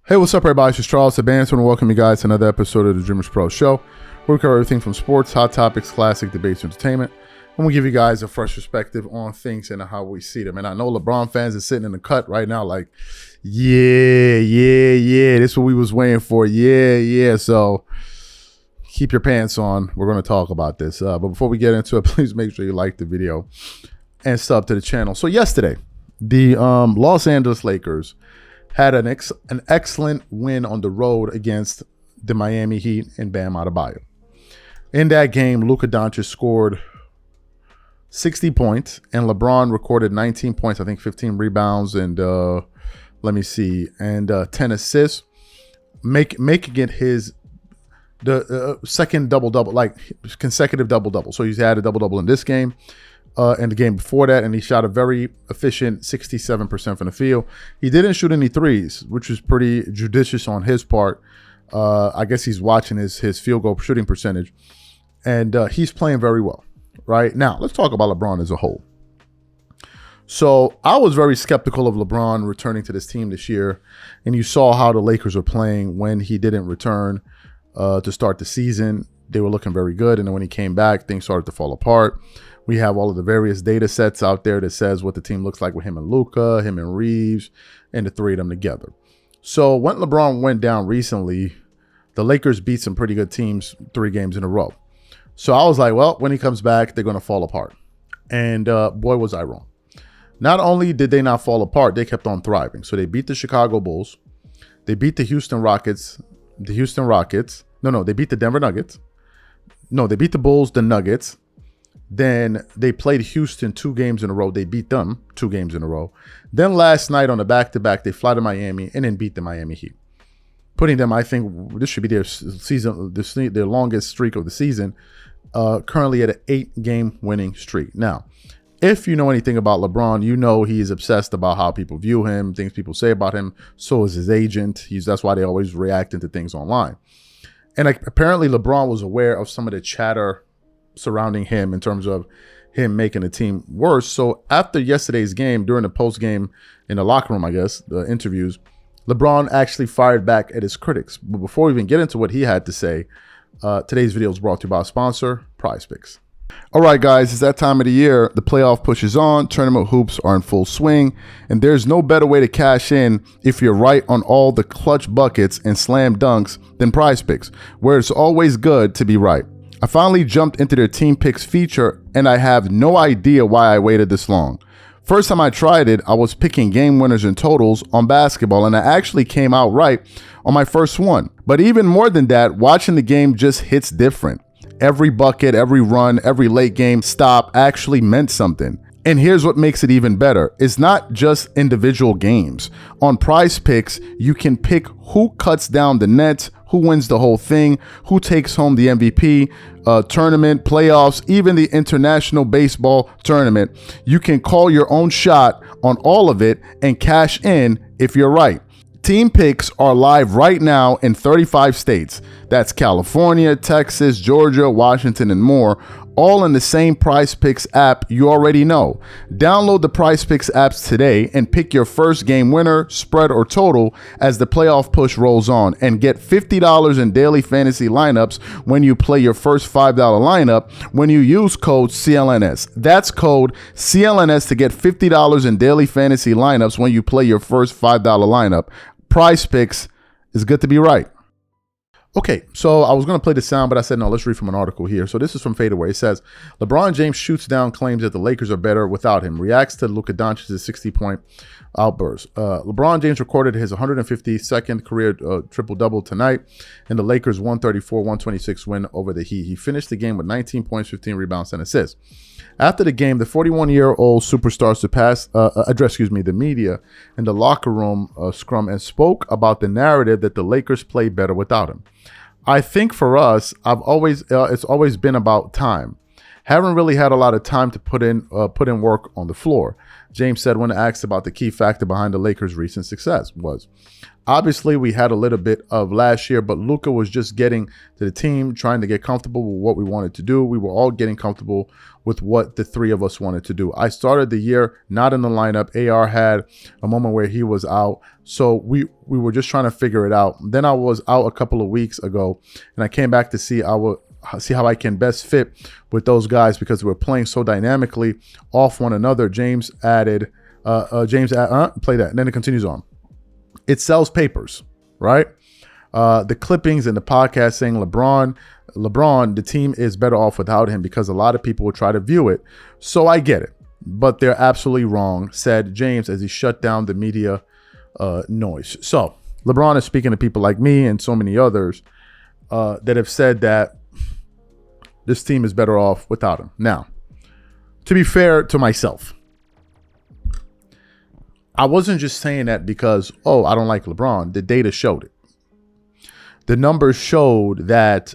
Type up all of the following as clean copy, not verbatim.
Hey, what's up, everybody? It's Charles Advance. I want to welcome you guys to another episode of the Dreamers Pro Show, where we cover everything from sports, hot topics, classic debates, entertainment, and we give you guys a fresh perspective on things and how we see them. And I know LeBron fans are sitting in the cut right now like, yeah, this is what we was waiting for. Yeah. So keep your pants on. We're going to talk about this. But before we get into it, please make sure you like the video and sub to the channel. So yesterday, the Los Angeles Lakers had an excellent win on the road against the Miami Heat and Bam Adebayo. In that game, Luka Doncic scored 60 points, and LeBron recorded 19 points, I think 15 rebounds, and 10 assists, making it his second double-double, like consecutive double-double. So he's had a double-double in this game. And the game before that, and he shot a very efficient 67% from the field. He didn't shoot any threes, which was pretty judicious on his part. I guess he's watching his field goal shooting percentage, and he's playing very well. Right now, let's talk about LeBron as a whole. So I was very skeptical of LeBron returning to this team this year, and you saw how the Lakers were playing when he didn't return to start the season. They were looking very good, and then when he came back, things started to fall apart. We have all of the various data sets out there that says what the team looks like with him and Luka, him and Reeves, and the three of them together. So when LeBron went down recently, the Lakers beat some pretty good teams 3 games in a row. So I was like, well, when he comes back, they're going to fall apart. And boy, was I wrong. Not only did they not fall apart, they kept on thriving. So they beat the Chicago Bulls. They beat the Houston Rockets. They beat the Denver Nuggets. No, they beat the Bulls, the Nuggets. Then they played Houston 2 games in a row. They beat them 2 games in a row. Then last night on a back-to-back, they fly to Miami and then beat the Miami Heat, putting them, I think, this should be their season, their longest streak of the season, currently at an 8-game winning streak. Now, if you know anything about LeBron, you know he is obsessed about how people view him, things people say about him. So is his agent. That's why they always react into things online. And apparently LeBron was aware of some of the chatter surrounding him in terms of him making the team worse. So after yesterday's game, during the post game in the locker room, I guess, the interviews, LeBron actually fired back at his critics. But before we even get into what he had to say, today's video is brought to you by our sponsor, PrizePicks. All right, guys, it's that time of the year. The playoff push is on. Tournament hoops are in full swing, and there's no better way to cash in if you're right on all the clutch buckets and slam dunks than PrizePicks, where it's always good to be right. I finally jumped into their team picks feature, and I have no idea why I waited this long. First time I tried it, I was picking game winners and totals on basketball, and I actually came out right on my first one. But even more than that, watching the game just hits different. Every bucket, every run, every late game stop actually meant something. And here's what makes it even better. It's not just individual games. On PrizePicks, you can pick who cuts down the nets, who wins the whole thing, who takes home the MVP, tournament, playoffs, even the international baseball tournament. You can call your own shot on all of it and cash in if you're right. Team picks are live right now in 35 states. That's California, Texas, Georgia, Washington, and more, all in the same PrizePicks app you already know. Download the PrizePicks apps today and pick your first game winner, spread, or total as the playoff push rolls on, and get $50 in daily fantasy lineups when you play your first $5 lineup when you use code CLNS. That's code CLNS to get $50 in daily fantasy lineups when you play your first $5 lineup. PrizePicks is good to be right. Okay, so I was going to play the sound, but I said, no, let's read from an article here. So this is from Fadeaway. It says, LeBron James shoots down claims that the Lakers are better without him, reacts to Luka Doncic's 60-point outburst. LeBron James recorded his 152nd career triple-double tonight in the Lakers' 134-126 win over the Heat. He finished the game with 19 points, 15 rebounds, and assists. After the game, the 41-year-old superstar addressed the media in the locker room scrum and spoke about the narrative that the Lakers play better without him. I think for us, it's always been about time. Haven't really had a lot of time to put in work on the floor, James said when asked about the key factor behind the Lakers' recent success was, Obviously, we had a little bit of last year, but Luka was just getting to the team, trying to get comfortable with what we wanted to do. We were all getting comfortable with what the three of us wanted to do. I started the year not in the lineup. AR had a moment where he was out. So we were just trying to figure it out. Then I was out a couple of weeks ago, and I came back to see how I can best fit with those guys because we're playing so dynamically off one another. James added, play that. And then it continues on. It sells papers, right? The clippings and the podcast saying LeBron, the team is better off without him because a lot of people will try to view it. So I get it, but they're absolutely wrong, said James as he shut down the media noise. So LeBron is speaking to people like me and so many others that have said that this team is better off without him. Now, to be fair to myself, I wasn't just saying that because, I don't like LeBron. The data showed it. The numbers showed that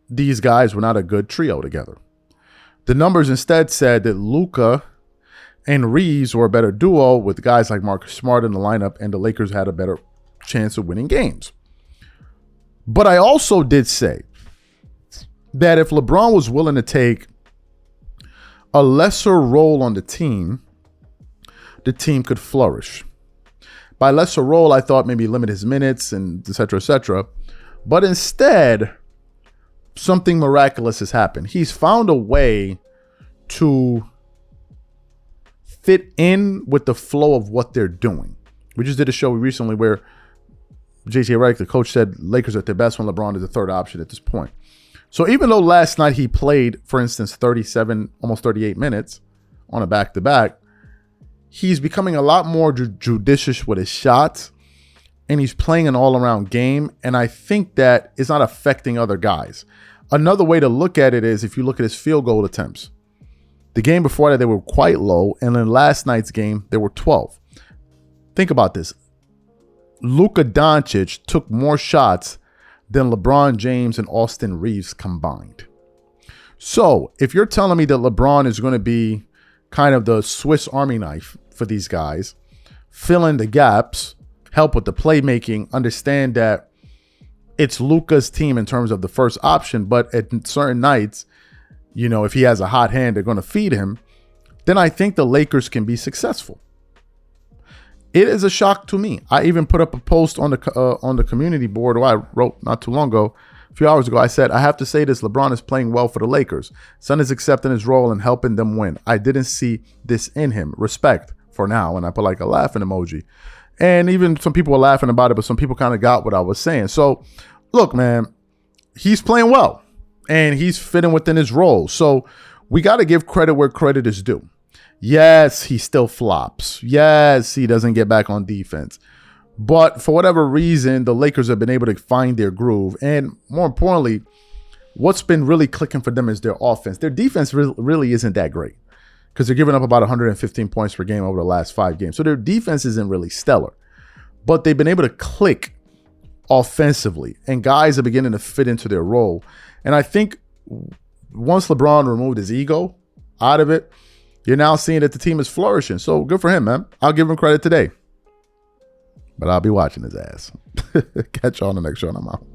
these guys were not a good trio together. The numbers instead said that Luka and Reeves were a better duo with guys like Marcus Smart in the lineup, and the Lakers had a better chance of winning games. But I also did say that if LeBron was willing to take a lesser role on the team could flourish. By lesser role, I thought maybe limit his minutes and et cetera, et cetera. But instead, something miraculous has happened. He's found a way to fit in with the flow of what they're doing. We just did a show recently where JJ Redick, the coach, said Lakers are at their best when LeBron is the third option at this point. So even though last night he played, for instance, 37, almost 38 minutes on a back-to-back, he's becoming a lot more judicious with his shots, and he's playing an all-around game, and I think that it's not affecting other guys. Another way to look at it is if you look at his field goal attempts. The game before that, they were quite low, and in last night's game, there were 12. Think about this. Luka Doncic took more shots than LeBron James and Austin Reeves combined. So if you're telling me that LeBron is going to be kind of the Swiss Army knife for these guys, fill in the gaps, help with the playmaking, understand that it's Luka's team in terms of the first option, but at certain nights, if he has a hot hand, they're going to feed him, then I think the Lakers can be successful. It is a shock to me. I even put up a post on the community board, I wrote not too long ago, a few hours ago. I said, I have to say this, LeBron is playing well for the Lakers. Son is accepting his role and helping them win. I didn't see this in him. Respect for now. And I put like a laughing emoji. And even some people were laughing about it, but some people kind of got what I was saying. So look, man, he's playing well and he's fitting within his role. So we got to give credit where credit is due. Yes, he still flops. Yes, he doesn't get back on defense. But for whatever reason, the Lakers have been able to find their groove. And more importantly, what's been really clicking for them is their offense. Their defense really isn't that great because they're giving up about 115 points per game over the last 5 games. So their defense isn't really stellar. But they've been able to click offensively, and guys are beginning to fit into their role. And I think once LeBron removed his ego out of it, you're now seeing that the team is flourishing. So good for him, man. I'll give him credit today. But I'll be watching his ass. Catch you on the next show, and I'm out.